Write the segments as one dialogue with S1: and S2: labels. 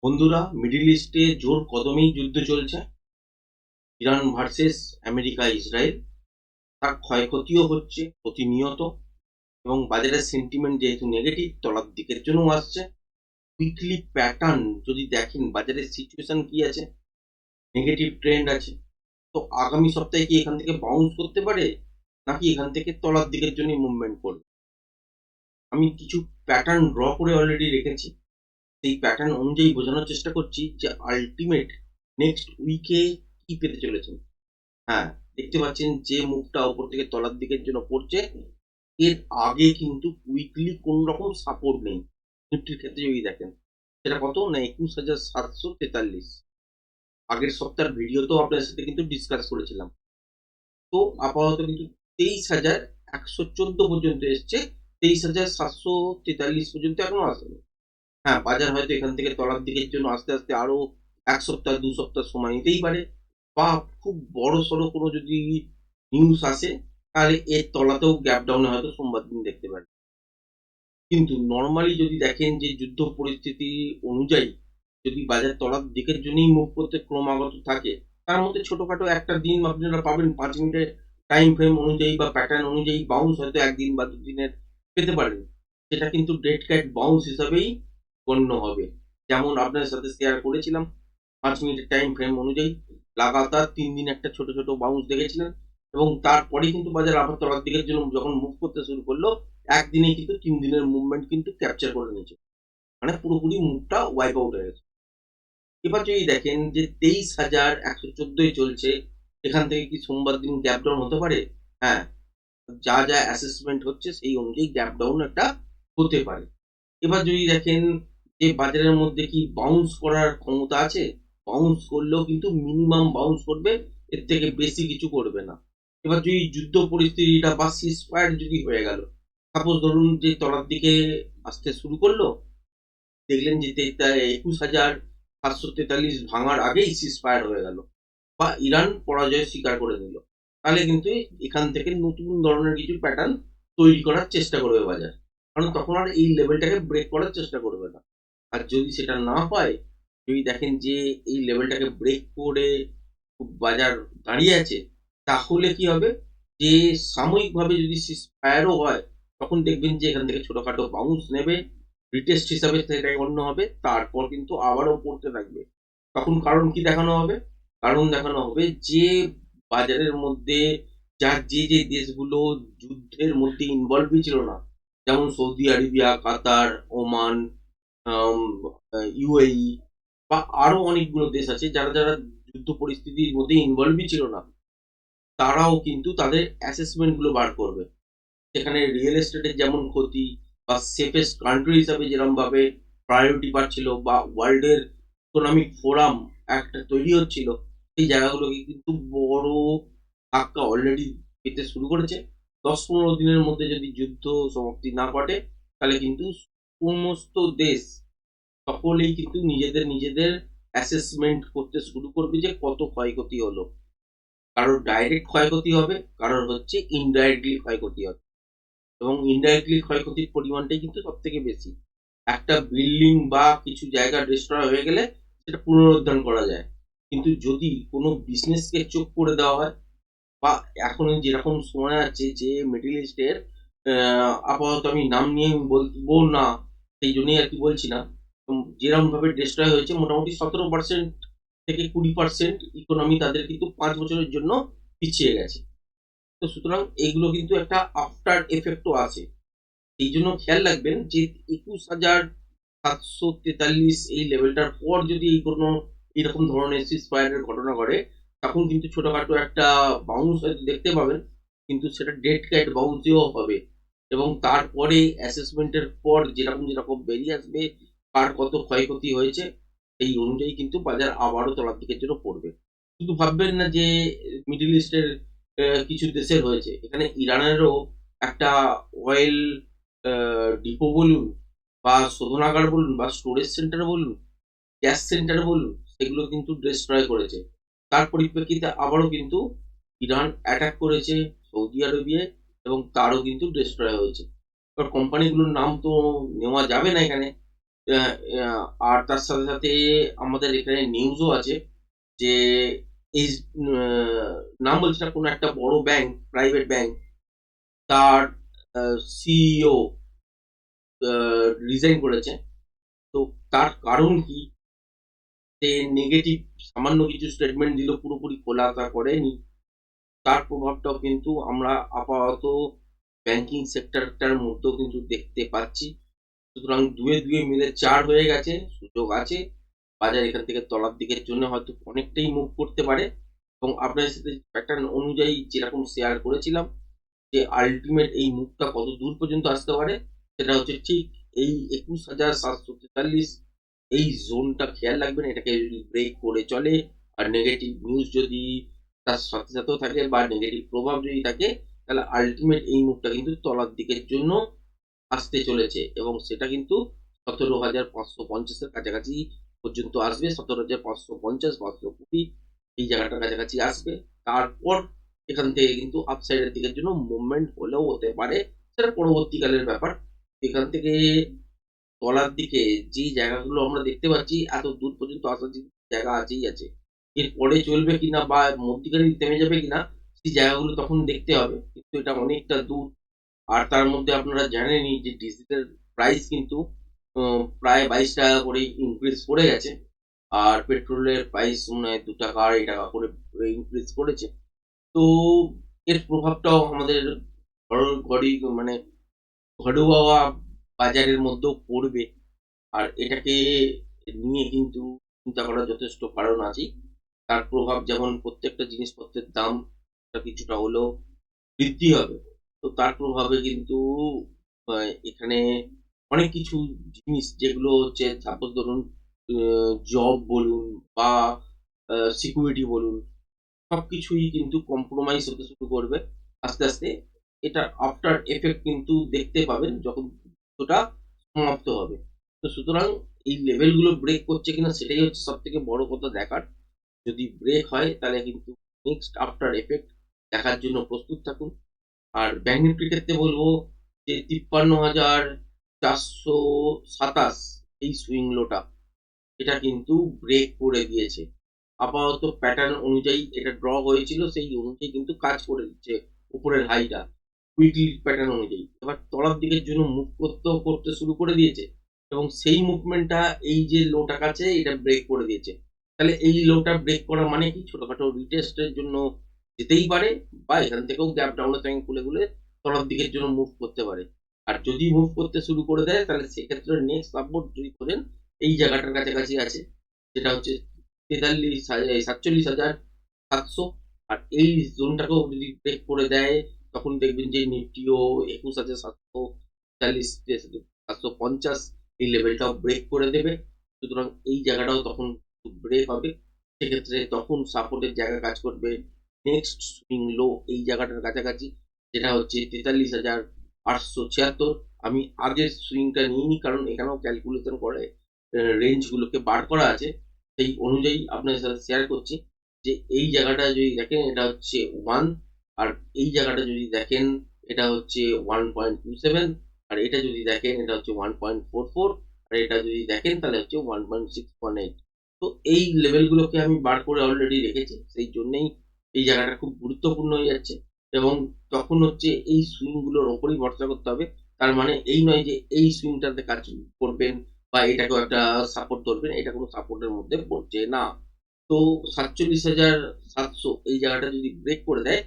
S1: বন্ধুরা, মিডল ইস্টে জোর কদমেই যুদ্ধ চলছে। Iran versus America Israel. তার ক্ষয়ক্ষতিও হচ্ছে প্রতিনিয়ত, এবং বাজারের সেন্টিমেন্ট যেহেতু নেগেটিভ, তলার দিকের জন্য আসছে। উইকলি প্যাটার্ন যদি দেখেন, বাজারের সিচুয়েশন কি আছে, নেগেটিভ ট্রেন্ড আছে। তো আগামী সপ্তাহে কি এখান থেকে বাউন্স করতে পারে, নাকি এখান থেকে তলার দিকের জন্য মুভমেন্ট করবে? আমি কিছু প্যাটার্ন ড্র করে অলরেডি রেখেছি। সেই প্যাটার্ন অনুযায়ী বোঝানোর চেষ্টা করছি যে আলটিমেট নেক্সট উইকে কি পেতে চলেছেন। হ্যাঁ, দেখতে পাচ্ছেন যে মুখটা উপর থেকে তলার দিকের জন্য পড়ছে, এর আগে কিন্তু উইকলি কোন রকম সাপোর্ট নেই। নিফটির ক্ষেত্রে যদি দেখেন, সেটা কত না 21,743। আগের সপ্তাহের ভিডিওতেও আপনার সাথে কিন্তু ডিসকাস করেছিলাম। তো আপাতত কিন্তু 23,114 পর্যন্ত এসছে, 23,743 পর্যন্ত এখনো আসেনি। হ্যাঁ, বাজার হয়তো এখান থেকে তলার দিকের জন্য আস্তে আস্তে আরো 1 সপ্তাহ 2 সপ্তাহ সময় নিতেই পারে, বা খুব বড় সড়ো কোনো যদি নিউজ আসে, তাহলে এর তলাতেও গ্যাপ ডাউনে হয়তো সোমবার দিন দেখতে পারেন। কিন্তু নর্মালি যদি দেখেন যে যুদ্ধ পরিস্থিতি অনুযায়ী যদি বাজার তলার দিকের জন্যই মুভ করতে ক্রমাগত থাকে, তার মধ্যে ছোটখাটো একটা দিন আপনারা পাবেন 5 মিনিটের টাইম ফ্রেম অনুযায়ী বা প্যাটার্ন অনুযায়ী বাউন্স হয়তো একদিন বা দুদিনের পেতে পারেন। সেটা কিন্তু ডেড ক্যাট বাউন্স হিসাবেই গণ্য হবে। যেমন আপনার সাথে শেয়ার করেছিলাম, 5 মিনিটের টাইম ফ্রেম অনুযায়ী লাগাতার 3 দিন একটা ছোট ছোট বাউন্স দেখেছিলেন, এবং তারপরে কিন্তু বাজার আবার তলার দিকের জন্য যখন মুভ করতে শুরু করলো, একদিনে কিন্তু 3 দিনের মুভমেন্ট কিন্তু ক্যাপচার করে নিয়েছে। মানে পুরোপুরি মুভটা ওয়াইপ আউট হয়ে গেছে। এবার যদি দেখেন যে 23,114 চলছে, এখান থেকে কি সোমবার দিন গ্যাপ ডাউন হতে পারে? হ্যাঁ, যা যা অ্যাসেসমেন্ট হচ্ছে সেই অনুযায়ী গ্যাপ ডাউন একটা হতে পারে। এবার যদি দেখেন যে বাজারের মধ্যে কি বাউন্স করার ক্ষমতা আছে, বাউন্স করলেও কিন্তু মিনিমাম বাউন্স করবে, এর থেকে বেশি কিছু করবে না। এবার যদি যুদ্ধ পরিস্থিতিটা বা সিজ ফায়ার যদি হয়ে গেল, সাপোজ ধরুন যে তলার দিকে আসতে শুরু করলো, দেখলেন যে 21,743 ভাঙার আগেই সিজ ফায়ার হয়ে গেল, বা ইরান পরাজয় স্বীকার করে নিল, তাহলে কিন্তু এখান থেকে নতুন ধরনের কিছু প্যাটার্ন তৈরি করার চেষ্টা করবে বাজার। কারণ তখন আর এই লেভেলটাকে ব্রেক করার চেষ্টা করবে না। আর যদি সেটা না হয়, যদি দেখেন যে এই লেভেলটাকে ব্রেক করে বাজার দাঁড়িয়ে আছে, তাহলে কি হবে, যে সাময়িকভাবে যদি ফায়ারও হয়, তখন দেখবেন যে এখান থেকে ছোটখাটো বাউন্স নেবে, রিটেস্ট হিসাবে সেটাই গণ্য হবে, তারপর কিন্তু আবারও পড়তে থাকবে। তখন কারণ কি দেখানো হবে? কারণ দেখানো হবে যে বাজারের মধ্যে যার যে দেশগুলো যুদ্ধের মধ্যে ইনভলভই ছিল না, যেমন সৌদি আরেবিয়া, কাতার, ওমান, আম UAE, বা আরো অনেকগুলো দেশ আছে যারা যুদ্ধ পরিস্থিতির মধ্যে ইনভলভই ছিল না, তারাও কিন্তু তাদের অ্যাসেসমেন্ট গুলো বার করবে। সেখানে রিয়েল এস্টেটের যেমন ক্ষতি, বা সেফেস্ট কান্ট্রি হিসাবে যেরকম ভাবে প্রায়োরিটি পাচ্ছিল, বা ওয়ার্ল্ডের ইকোনমিক ফোরাম একটা তৈরি হচ্ছিল, সেই জায়গাগুলোকে কিন্তু বড় ধাক্কা অলরেডি পেতে শুরু করেছে। 10-15 দিনের মধ্যে যদি যুদ্ধ সমাপ্তি না ঘটে, তাহলে কিন্তু সমস্ত দেশ সকলেই কিন্তু নিজেদের নিজেদের অ্যাসেসমেন্ট করতে শুরু করবে যে কত ক্ষয়ক্ষতি হলো। কারোর ডাইরেক্ট ক্ষয়ক্ষতি হবে, কারোর হচ্ছে ইনডাইরেক্টলি ক্ষয়ক্ষতি হবে, এবং ইনডাইরেক্টলি ক্ষয়ক্ষতির পরিমাণটাই কিন্তু সব থেকে বেশি। একটা বিল্ডিং বা কিছু জায়গা ডিস্ট্রয় হয়ে গেলে সেটা পুনরুদ্ধার করা যায়, কিন্তু যদি কোনো বিজনেসকে চোখ করে দেওয়া হয়, বা এখন যেরকম শোনা যাচ্ছে যে মিডল ইস্টের, আপাতত আমি নাম নিয়ে বলবো না, সেই জন্যই আর কি বলছি না, যেরকম ভাবে ডিস্ট্রয় হয়েছে, মোটামুটি 17% থেকে 20% ইকোনমি তাদের কিন্তু 5 বছরের জন্য পিছিয়ে গেছে। তো সুতরাং এগুলো কিন্তু একটা আফটার এফেক্টও আছে। এই জন্য খেয়াল রাখবেন যে 21,743 এই লেভেলটার পর যদি এই কোনো এরকম ধরনের সিজ ফায়ারের ঘটনা ঘটে, তখন কিন্তু ছোটখাটো একটা বাউন্স হয়তো দেখতে পাবেন, কিন্তু সেটা ডেড ক্যাট বাউন্সেও হবে, এবং তারপরে অ্যাসেসমেন্টের পর যেরকম যেরকম বেরিয়ে আসবে কার কত ক্ষয়ক্ষতি হয়েছে, সেই অনুযায়ী কিন্তু বাজার আবারও তলার দিকের জন্য পড়বে। শুধু ভাববেন না যে মিডল ইস্টের কিছু দেশের হয়েছে, এখানে ইরানেরও একটা অয়েল ডিপো বলুন, বা শোধনাগার বলুন, বা স্টোরেজ সেন্টার বলুন, গ্যাস সেন্টার বলুন, সেগুলো কিন্তু ডিস্ট্রয় করেছে। তার পরিপ্রেক্ষিতে আবারও কিন্তু ইরান অ্যাটাক করেছে সৌদি আরবিয়ায়, এবং তারও কিন্তু ডিস্ট্রয় হয়েছে। এবার কোম্পানিগুলোর নাম তো নেওয়া যাবে না এখানে, আহ, আর তার সাথে সাথে আমাদের এখানে নিউজও আছে যে এই নাম বলছি না, কোনো একটা বড় ব্যাংক, প্রাইভেট ব্যাংক, তার সিইও রিজাইন করেছে। তো তার কারণ কি? সে নেগেটিভ সামান্য কিছু স্টেটমেন্ট দিল, পুরোপুরি খোলাসা করেনি। তার প্রভাবটাও কিন্তু আমরা আপাতত ব্যাংকিং সেক্টরটার মধ্যেও কিন্তু দেখতে পাচ্ছি। সুতরাং দুয়ে দুয়ে মিলে 4 হয়ে গেছে, সুযোগ আছে। বাজার এখান থেকে তলার দিকের জন্য হয়তো অনেকটাই মুভ করতে পারে, এবং আপনার সাথে প্যাটার্ন অনুযায়ী যেরকম শেয়ার করেছিলাম যে আল্টিমেট এই মুভটা কত দূর পর্যন্ত আসতে পারে, সেটা হচ্ছে ঠিক এই 21,743 এই জোনটা খেয়াল রাখবেন। এটাকে যদি ব্রেক করে চলে আর নেগেটিভ নিউজ যদি তার সাথে সাথেও থাকে বা নেগেটিভ প্রভাব যদি থাকে, তাহলে আল্টিমেট এই মুভটা কিন্তু তলার দিকের জন্য আসতে চলেছে, এবং সেটা কিন্তু 17,550-এর কাছাকাছি পর্যন্ত আসবে। 17,550, 520 এই জায়গাটার কাছাকাছি আসবে। তারপর এখান থেকে কিন্তু আপসাইডের দিকের জন্য মুভমেন্ট হলেও হতে পারে, সেটা পরবর্তীকালের ব্যাপার। এখান থেকে তলার দিকে যে জায়গাগুলো আমরা দেখতে পাচ্ছি, এত দূর পর্যন্ত আসার যে জায়গা আছেই আছে। এরপরে চলবে কিনা বা মধ্যিখানে থেমে যাবে কিনা, সেই জায়গাগুলো তখন দেখতে হবে, কিন্তু এটা অনেকটা দূর। আর তার মধ্যে আপনারা জানেনই যে ডিজিটাল প্রাইস কিন্তু প্রায় 22 টাকা করে ইনক্রিজ করে গেছে। আর পেট্রোলের প্রাইস মনে হয় 2 টাকা 2.5 টাকা করে ইনক্রিজ করেছে। তো এর প্রভাবটাও আমাদের ঘড়ি মানে ঘরোয়া বাজারের মধ্যেও পড়বে। আর এটাকে নিয়ে কিন্তু চিন্তা করার যথেষ্ট কারণ আছে। তার প্রভাব যেমন প্রত্যেকটা জিনিসপত্রের দাম কিছুটা হলেও বৃদ্ধি হবে। তো তার প্রভাবে কিন্তু এখানে অনেক কিছু জিনিস যেগুলো হচ্ছে, সাপোজ ধরুন জব বলুন বা সিকিউরিটি বলুন, সবকিছুই কিন্তু কম্প্রোমাইজ হতে শুরু করবে আস্তে আস্তে। এটা আফটার এফেক্ট কিন্তু দেখতে পাবেন যখন যুদ্ধটা সমাপ্ত হবে। তো সুতরাং এই লেভেলগুলো ব্রেক করছে কিনা সেটাই হচ্ছে সব থেকে বড় কথা দেখার। যদি ব্রেক হয় তাহলে কিন্তু নেক্সট আফটার এফেক্ট দেখার জন্য প্রস্তুত থাকুন। আর ব্যাংক নিফটির ক্ষেত্রে বলবো যে 53,427 এই সুইং লোটা, এটা কিন্তু ব্রেক করে দিয়েছে। আপাতত প্যাটার্ন অনুযায়ী এটা ড্র হয়েছিল, সেই অনুযায়ী কিন্তু কাজ করে দিচ্ছে উপরের হাইটা, উইকলি প্যাটার্ন অনুযায়ী। এবার তলার দিকের জন্য মুভ করতে শুরু করে দিয়েছে, এবং সেই মুভমেন্টটা এই যে লোটা কাছে এটা ব্রেক করে দিয়েছে। তাহলে এই লোটা ব্রেক করা মানে কি, ছোটখাটো রিটেস্টের জন্য যেতেই পারে, বা এখান থেকেও গ্যাপ ডাউনের সঙ্গে খুলে খুলে তলার দিকের জন্য মুভ করতে পারে। আর যদি মুভ করতে শুরু করে দেয়, তাহলে সেক্ষেত্রে নেক্সট সাপোর্ট যদি খোঁজেন এই জায়গাটার কাছাকাছি আছে, যেটা হচ্ছে 47,700। আর এই জোনটাকেও যদি ব্রেক করে দেয়, তখন দেখবেন যে নিফটিও 21,740, 750 এই লেভেলটাও ব্রেক করে দেবে। সুতরাং এই জায়গাটাও তখন ব্রেক হবে। সেক্ষেত্রে তখন সাপোর্টের জায়গা কাজ করবে নেক্সট সুইং লো এই জায়গাটার কাছাকাছি, যেটা হচ্ছে 43,876। আমি আগের সুইংটা নিইনি, কারণ এখানেও ক্যালকুলেশন করে রেঞ্জ গুলোকে বার করা আছে। সেই অনুযায়ী আপনার সাথে শেয়ার করছি যে এই জায়গাটা যদি দেখেন এটা হচ্ছে 1, আর এই জায়গাটা যদি দেখেন এটা হচ্ছে 1.27, আর এটা যদি দেখেন এটা হচ্ছে 1.44, আর এটা যদি দেখেন তাহলে হচ্ছে 1.618। তো এই লেভেলগুলোকে আমি বার করে অলরেডি রেখেছি, সেই জন্যেই এই জায়গাটা খুব গুরুত্বপূর্ণ হয়ে যাচ্ছে। এবং তখন হচ্ছে এই সুইং গুলোর ওপরই ভরসা করতে হবে। তার মানে এই নয় যে এই সুইংটাতে কাজ করবেন বা এটাকেও একটা সাপোর্ট ধরবেন, এটা কোনো সাপোর্টের মধ্যে পড়ছে না। তো 47,700 এই জায়গাটা যদি ব্রেক করে দেয়,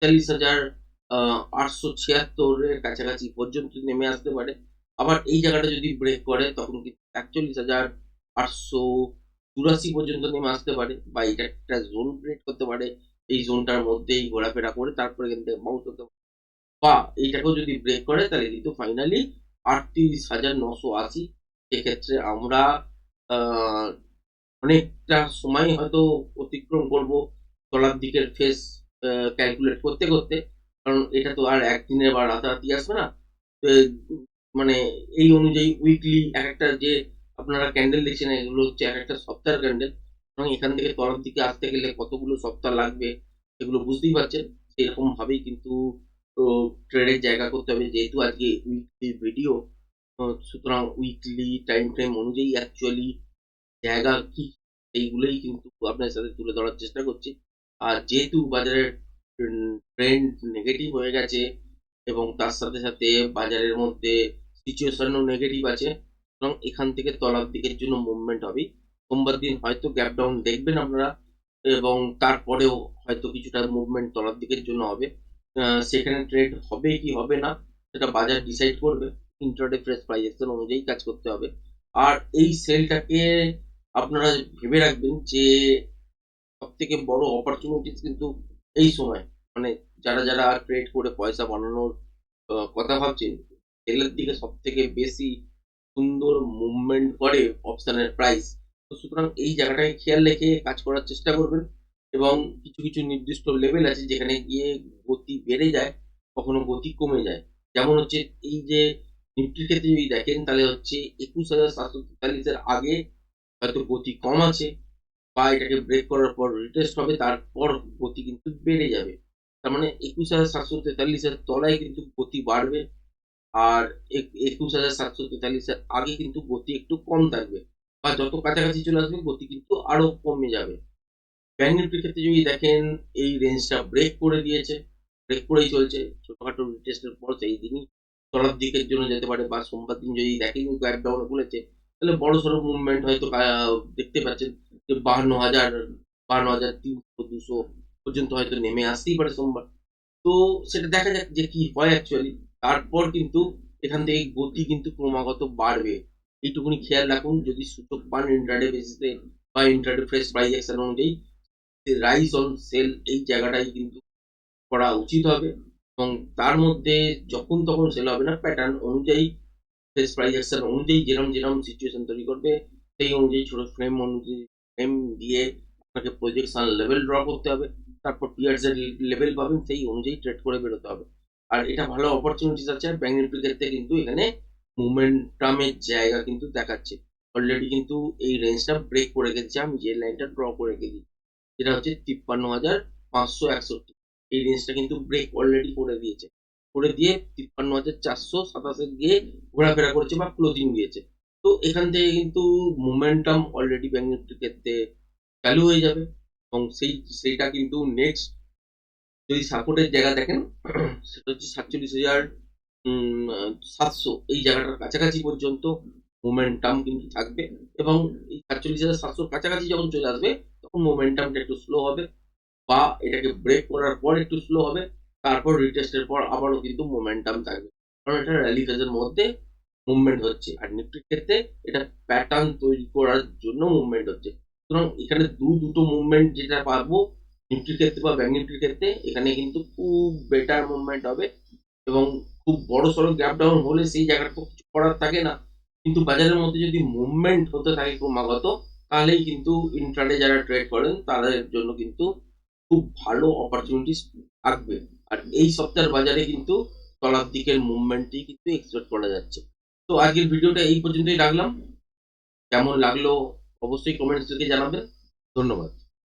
S1: 43,876 এর কাছাকাছি পর্যন্ত নেমে আসতে পারে। আবার এই জায়গাটা যদি ব্রেক করে তখন কিন্তু 41,884 পর্যন্ত নেমে আসতে পারে, বা এটা একটা জোন ক্রিয়েট করতে পারে। এই জোনটার মধ্যেই ঘোরাফেরা করে তারপরে এখান থেকে বাউন্স হতে পারে। বা এইটাকেও যদি ব্রেক করে তাহলে কিন্তু ফাইনালি 38,980। সেক্ষেত্রে আমরা আহ অনেকটা সময় হয়তো অতিক্রম করব তলার দিকের ফেস ক্যালকুলেট করতে করতে, কারণ এটা তো আর একদিনের বা রাতারাতি আসবে না। তো, মানে এই অনুযায়ী উইকলি এক একটা যে আপনারা ক্যান্ডেল দেখছেন, এগুলো হচ্ছে এক একটা সপ্তাহের ক্যান্ডেল, এবং এখান থেকে তলার দিকে আসতে গেলে কতগুলো সপ্তাহ লাগবে সেগুলো বুঝতেই পারছেন। সেরকম ভাবেই কিন্তু ট্রেডের জায়গা করতে হবে, যেহেতু আজকে উইকলি ভিডিও। সুতরাং উইকলি টাইম ফ্রেম অনুযায়ী অ্যাকচুয়ালি জায়গা কি সেইগুলোই কিন্তু আপনার সাথে তুলে ধরার চেষ্টা করছি। আর যেহেতু বাজারের ট্রেন্ড নেগেটিভ হয়ে গেছে এবং তার সাথে সাথে বাজারের মধ্যে সিচুয়েশনও নেগেটিভ আছে, এবং এখান থেকে তলার দিকের জন্য মুভমেন্ট হবে। সোমবার দিন হয়তো গ্যাপ ডাউন দেখবেন আপনারা, এবং তারপরেও হয়তো কিছুটা মুভমেন্ট তলার দিকের জন্য হবে। সেখানে ট্রেড হবে কি হবে না সেটা বাজার ডিসাইড করবে। ইন্ট্রাডে ফ্রেশ প্রাইজেশন অনুযায়ী কাজ করতে হবে। আর এই সেলটাকে আপনারা ভেবে রাখবেন যে সবথেকে বড় অপরচুনিটিস কিন্তু এই সময়, মানে যারা ট্রেড করে পয়সা বানানোর কথা ভাবছেন, সেলের দিকে সবথেকে বেশি সুন্দর মুভমেন্ট করে অপশনের প্রাইস। তো সুতরাং এই জায়গাটাকে খেয়াল রেখে কাজ করার চেষ্টা করবেন, এবং কিছু কিছু নির্দিষ্ট লেভেল আছে যেখানে গিয়ে গতি বেড়ে যায়, কখনো গতি কমে যায়। যেমন হচ্ছে এই যে নিফটির ক্ষেত্রে যদি দেখেন তাহলে হচ্ছে 21,743-এর আগে হয়তো গতি কম আছে, বা এটাকে ব্রেক করার পর রিটেস্ট হবে, তারপর গতি কিন্তু বেড়ে যাবে। তার মানে 21,743-এর তলায় কিন্তু গতি বাড়বে, আর 21,743-এর আগে কিন্তু গতি একটু কম থাকবে, বা যত কাছাকাছি চলে আসবে গতি কিন্তু আরো কমে যাবে। ব্যাংক নিফটির ক্ষেত্রে যদি দেখেন এই রেঞ্জটা ব্রেক করে দিয়েছে, ব্রেক করেই চলছে। ছোটখাটো রিটেস্টের পর সেই দিনই তলার দিকের জন্য যেতে পারে, বা সোমবার দিন যদি দেখেন গ্যাপ ডাউন খুলেছে, তাহলে বড় সড়ো মুভমেন্ট হয়তো দেখতে পাচ্ছেন যে 52,000, 52,300, 200 পর্যন্ত হয়তো নেমে আসতেই পারে সোমবার। তো সেটা দেখা যাক যে কি হয় অ্যাকচুয়ালি। তারপর কিন্তু এখান থেকে গতি কিন্তু ক্রমাগত বাড়বে। এইটুকুনি খেয়াল রাখুন, যদি সুযোগ পান ইন্ট্রাডে বেসিসে বা ইন্ট্রাডে ফ্রেশ প্রাইস অ্যাকশন অনুযায়ী রাইজ অন সেল এই জায়গাটাই কিন্তু করা উচিত হবে, এবং তার মধ্যে যখন তখন সেল হবে না, প্যাটার্ন অনুযায়ী ফ্রেশ প্রাইস অ্যাকশন অনুযায়ী যেরকম যেরকম সিচুয়েশন তৈরি করবে সেই অনুযায়ী ছোট ফ্রেম অনুযায়ী ফ্রেম দিয়ে আপনাকে প্রজেকশন লেভেল ড্র করতে হবে। তারপর পিয়ার্স এর লেভেল পাবেন, সেই অনুযায়ী ট্রেড করে বেরোতে হবে। আর এটা ভালো অপরচুনিটিস আছে। ব্যাংক নিফটির ক্ষেত্রে কিন্তু এখানে মোমেন্টামের জায়গা কিন্তু দেখাচ্ছে। অলরেডি কিন্তু এই রেঞ্জটা ব্রেক করে গেছে, আমি যে লাইনটা ড্র করে রেখেছি যেটা হচ্ছে 53,561। এই রেঞ্জটা কিন্তু ব্রেক অলরেডি করে দিয়েছে, করে দিয়ে 53,427-এ গিয়ে ঘোরাফেরা করছে বা ক্লোজিং দিয়েছে। তো এখান থেকে কিন্তু মোমেন্টাম অলরেডি ব্যাংক নিফটির ক্ষেত্রে চালু হয়ে যাবে, এবং সেইটা কিন্তু নেক্সট যদি সাপোর্টের জায়গা দেখেন সেটা হচ্ছে 47,700, এই জায়গাটার কাছাকাছি পর্যন্ত মোমেন্টাম কিন্তু থাকবে, এবং এই 47,700 কাছাকাছি যখন চলে আসবে তখন মোমেন্টামটা একটু স্লো হবে, বা এটাকে ব্রেক করার পর একটু স্লো হবে, তারপর রিটেস্টের পর আবারও কিন্তু মোমেন্টাম থাকবে, কারণ এটা র্যালি ফেজের মধ্যে মুভমেন্ট হচ্ছে। আর নিফটির ক্ষেত্রে এটা প্যাটার্ন তৈরি করার জন্য মুভমেন্ট হচ্ছে। সুতরাং এখানে দুটো মুভমেন্ট যেটা পাবো নিফটির ক্ষেত্রে বা ব্যাংক নিফটির ক্ষেত্রে, এখানে কিন্তু খুব বেটার মুভমেন্ট হবে, এবং খুব বড় সড়ো গ্যাপ ডাউন হলে সেই জায়গাটা তো কিছু করার থাকে না। কিন্তু বাজারের মধ্যে যদি মুভমেন্ট হতে থাকে ক্রমাগত, তাহলেই কিন্তু ইন্ট্রাডে যারা ট্রেড করেন তাদের জন্য কিন্তু খুব ভালো অপরচুনিটিস থাকবে। আর এই সপ্তাহের বাজারে কিন্তু তলার দিকের মুভমেন্টই কিন্তু এক্সপেক্ট করা যাচ্ছে। তো আজকের ভিডিওটা এই পর্যন্তই রাখলাম। কেমন লাগলো অবশ্যই কমেন্টস থেকে জানাবেন। ধন্যবাদ।